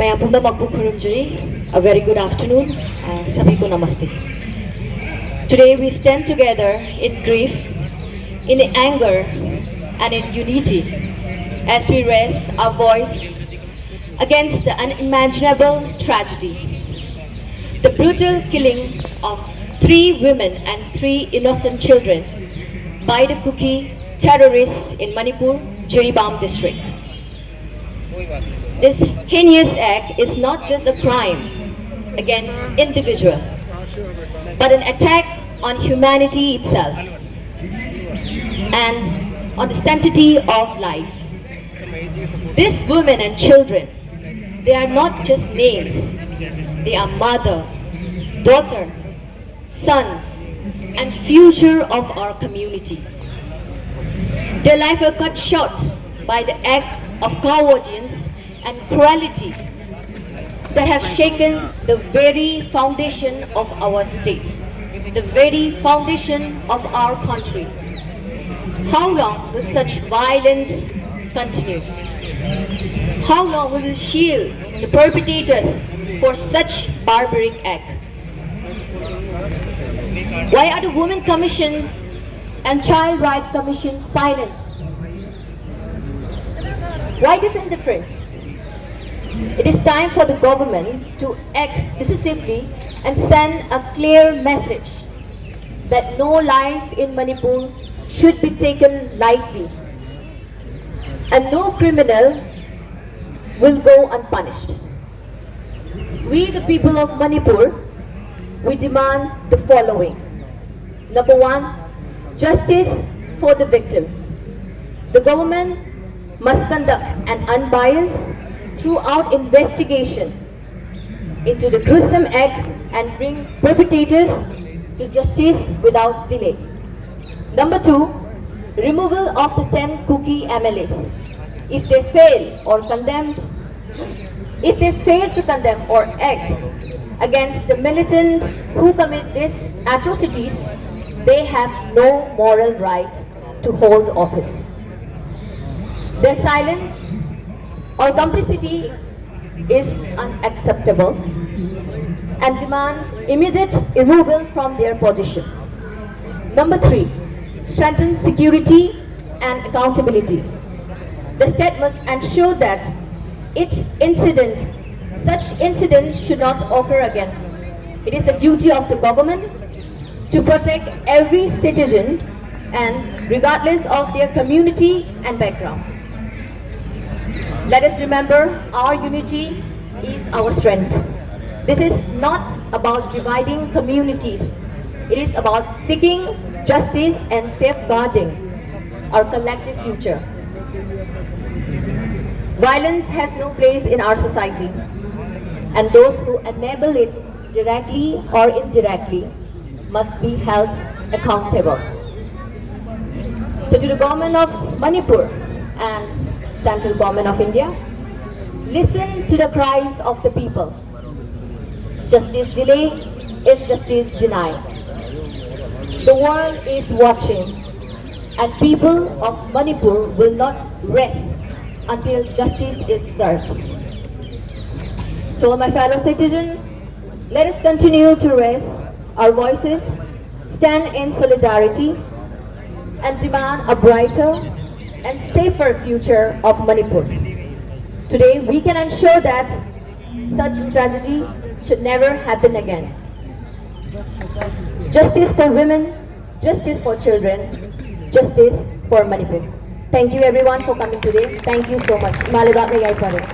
मैं पुनः मकबू खुरुमजुरी. A very good afternoon. सभी को नमस्ते. Today we stand together in grief, in anger, and in unity as we raise our voice against the unimaginable tragedy. The brutal killing of 3 women and 3 innocent children by the Kuki terrorists in Manipur, Jiribam district. This heinous act is not just a crime against individual, but an attack on humanity itself and on the sanctity of life. These women and children, they are not just names, they are mother, daughter, sons, and future of our community. Their life were cut short by the act of cowardice and cruelty that have shaken the very foundation of our state, the very foundation of our country. How long will such violence continue? How long will we shield the perpetrators for such barbaric act? Why are the Women Commissions and Child Rights Commission silent? Why this indifference? It is time for the government to act decisively and send a clear message that no life in Manipur should be taken lightly and no criminal will go unpunished. We, the people of Manipur, we demand the following. Number 1, justice for the victim. The government must conduct an unbiased throughout investigation into the gruesome act and bring perpetrators to justice without delay. Number 2, removal of the 10 Kuki MLAs. If they fail to condemn or act against the militants who commit these atrocities, they have no moral right to hold office. Their silence or complicity is unacceptable and demand immediate removal from their position. Number 3, strengthen security and accountability. The state must ensure that such incident should not occur again. It is the duty of the government to protect every citizen and regardless of their community and background. Let us remember our unity is our strength. This is not about dividing communities. It is about seeking justice and safeguarding our collective future. Violence has no place in our society, and those who enable it directly or indirectly must be held accountable. So to the government of Manipur and Central Government of India, listen to the cries of the people. Justice delay is justice denied. The world is watching, and people of Manipur will not rest until justice is served. To all my fellow citizens, let us continue to raise our voices, stand in solidarity, and demand a brighter and safer future of Manipur. Today, we can ensure that such tragedy should never happen again. Justice for women, justice for children, justice for Manipur. Thank you everyone for coming today. Thank you so much. Malibak na yai pare.